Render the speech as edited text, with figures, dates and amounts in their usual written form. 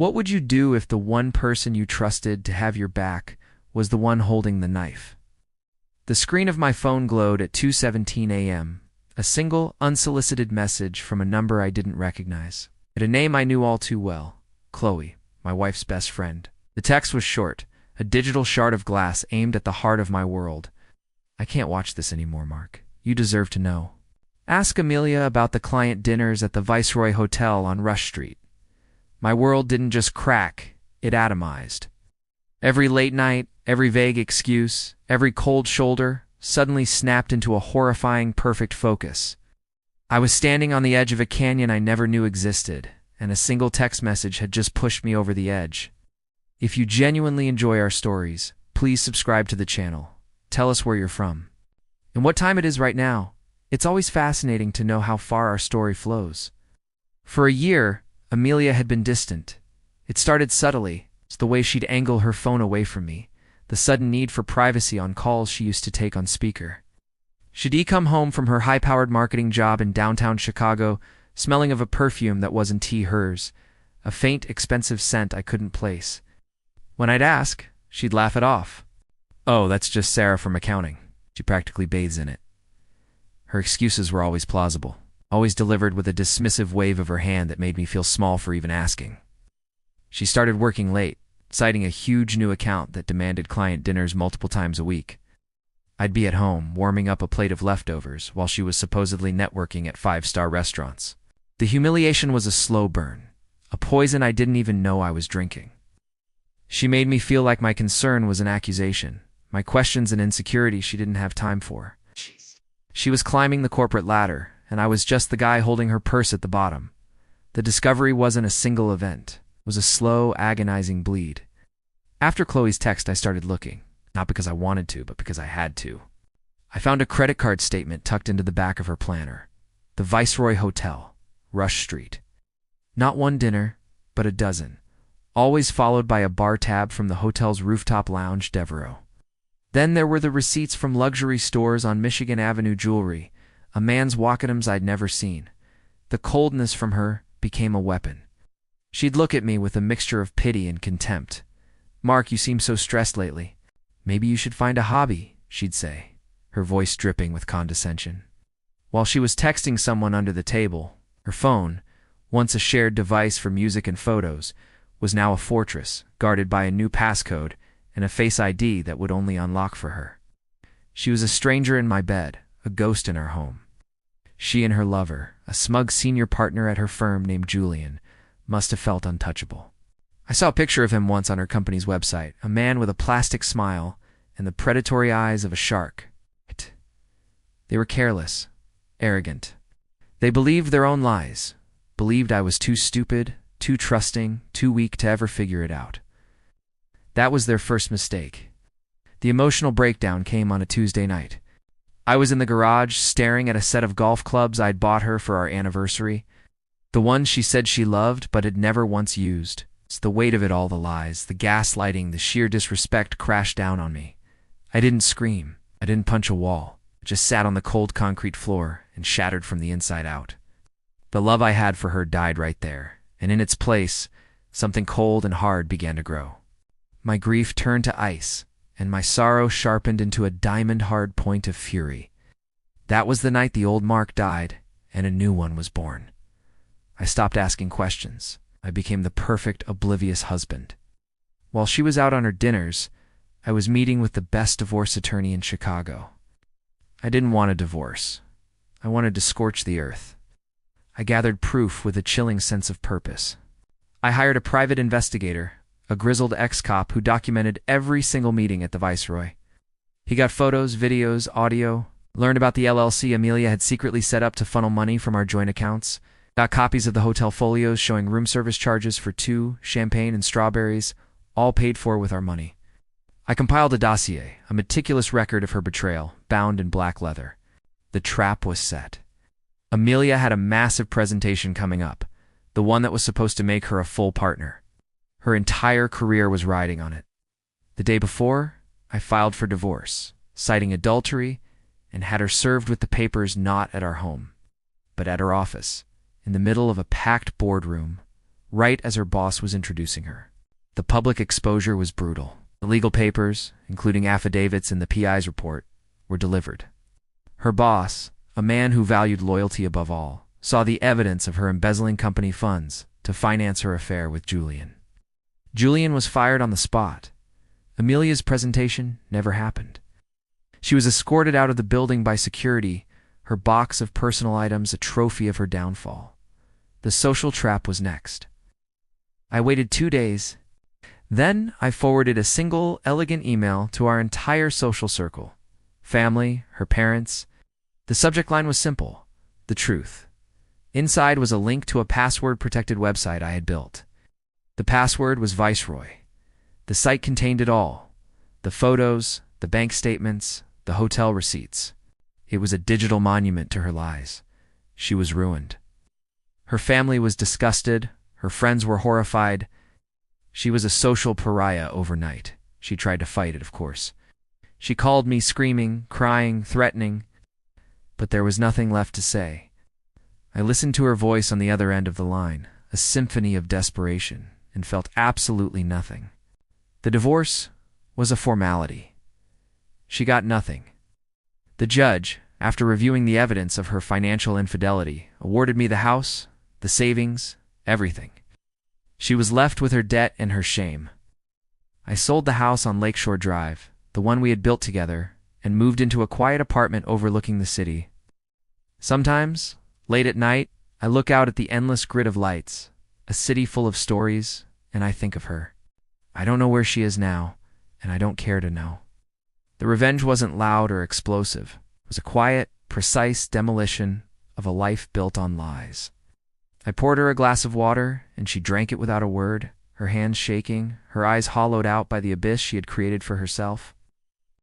What would you do if the one person you trusted to have your back was the one holding the knife? The screen of my phone glowed at 2:17 a.m., a single, unsolicited message from a number I didn't recognize. It a name I knew all too well, Chloe, my wife's best friend. The text was short, a digital shard of glass aimed at the heart of my world. I can't watch this anymore, Mark. You deserve to know. Ask Amelia about the client dinners at the Viceroy Hotel on Rush Street. My world didn't just crack, it atomized. Every late night, every vague excuse, every cold shoulder suddenly snapped into a horrifying perfect focus. I was standing on the edge of a canyon I never knew existed, and a single text message had just pushed me over the edge. If you genuinely enjoy our stories, please subscribe to the channel. Tell us where you're from and what time it is right now. It's always fascinating to know how far our story flows. For a year, Amelia had been distant. It started subtly. It's the way she'd angle her phone away from me, the sudden need for privacy on calls she used to take on speaker. She'd come home from her high-powered marketing job in downtown Chicago, smelling of a perfume that wasn't hers, a faint, expensive scent I couldn't place. When I'd ask, she'd laugh it off. Oh, that's just Sarah from accounting. She practically bathes in it. Her excuses were always plausible, always delivered with a dismissive wave of her hand that made me feel small for even asking. She started working late, citing a huge new account that demanded client dinners multiple times a week. I'd be at home, warming up a plate of leftovers, while she was supposedly networking at five-star restaurants. The humiliation was a slow burn, a poison I didn't even know I was drinking. She made me feel like my concern was an accusation, my questions an insecurity she didn't have time for. She was climbing the corporate ladder, and I was just the guy holding her purse at the bottom. The discovery wasn't a single event. It was a slow, agonizing bleed. After Chloe's text, I started looking, not because I wanted to, but because I had to. I found a credit card statement tucked into the back of her planner. The Viceroy Hotel, Rush Street. Not one dinner, but a dozen, always followed by a bar tab from the hotel's rooftop lounge, Devereaux. Then there were the receipts from luxury stores on Michigan Avenue jewelry, a man's walk-items I'd never seen. The coldness from her became a weapon. She'd look at me with a mixture of pity and contempt. Mark, you seem so stressed lately. Maybe you should find a hobby, she'd say, her voice dripping with condescension. While she was texting someone under the table, her phone, once a shared device for music and photos, was now a fortress, guarded by a new passcode and a Face ID that would only unlock for her. She was a stranger in my bed, a ghost in our home. She and her lover, a smug senior partner at her firm named Julian, must have felt untouchable. I saw a picture of him once on her company's website, a man with a plastic smile and the predatory eyes of a shark. They were careless, arrogant. They believed their own lies, believed I was too stupid, too trusting, too weak to ever figure it out. That was their first mistake. The emotional breakdown came on a Tuesday night. I was in the garage staring at a set of golf clubs I'd bought her for our anniversary. The ones she said she loved but had never once used. It's the weight of it all, the lies, the gaslighting, the sheer disrespect crashed down on me. I didn't scream. I didn't punch a wall. I just sat on the cold concrete floor and shattered from the inside out. The love I had for her died right there, and in its place, something cold and hard began to grow. My grief turned to ice, and my sorrow sharpened into a diamond-hard point of fury. That was the night the old Mark died, and a new one was born. I stopped asking questions. I became the perfect, oblivious husband. While she was out on her dinners, I was meeting with the best divorce attorney in Chicago. I didn't want a divorce. I wanted to scorch the earth. I gathered proof with a chilling sense of purpose. I hired a private investigator, a grizzled ex-cop who documented every single meeting at the Viceroy. He got photos, videos, audio, learned about the LLC Amelia had secretly set up to funnel money from our joint accounts, got copies of the hotel folios showing room service charges for 2, champagne and strawberries, all paid for with our money. I compiled a dossier, a meticulous record of her betrayal, bound in black leather. The trap was set. Amelia had a massive presentation coming up, the one that was supposed to make her a full partner. Her entire career was riding on it. The day before, I filed for divorce, citing adultery, and had her served with the papers not at our home, but at her office, in the middle of a packed boardroom, right as her boss was introducing her. The public exposure was brutal. The legal papers, including affidavits in the PI's report, were delivered. Her boss, a man who valued loyalty above all, saw the evidence of her embezzling company funds to finance her affair with Julian. Julian was fired on the spot. Amelia's presentation never happened. She was escorted out of the building by security, her box of personal items a trophy of her downfall. The social trap was next. I waited 2 days. Then I forwarded a single, elegant email to our entire social circle. Family, her parents. The subject line was simple: the truth. Inside was a link to a password-protected website I had built. The password was Viceroy. The site contained it all: the photos, the bank statements, the hotel receipts. It was a digital monument to her lies. She was ruined. Her family was disgusted. Her friends were horrified. She was a social pariah overnight. She tried to fight it, of course. She called me screaming, crying, threatening, but there was nothing left to say. I listened to her voice on the other end of the line, a symphony of desperation, and felt absolutely nothing. The divorce was a formality. She got nothing. The judge, after reviewing the evidence of her financial infidelity, awarded me the house, the savings, everything. She was left with her debt and her shame. I sold the house on Lakeshore Drive, the one we had built together, and moved into a quiet apartment overlooking the city. Sometimes, late at night, I look out at the endless grid of lights, a city full of stories, and I think of her. I don't know where she is now, and I don't care to know. The revenge wasn't loud or explosive. It was a quiet, precise demolition of a life built on lies. I poured her a glass of water, and she drank it without a word, her hands shaking, her eyes hollowed out by the abyss she had created for herself.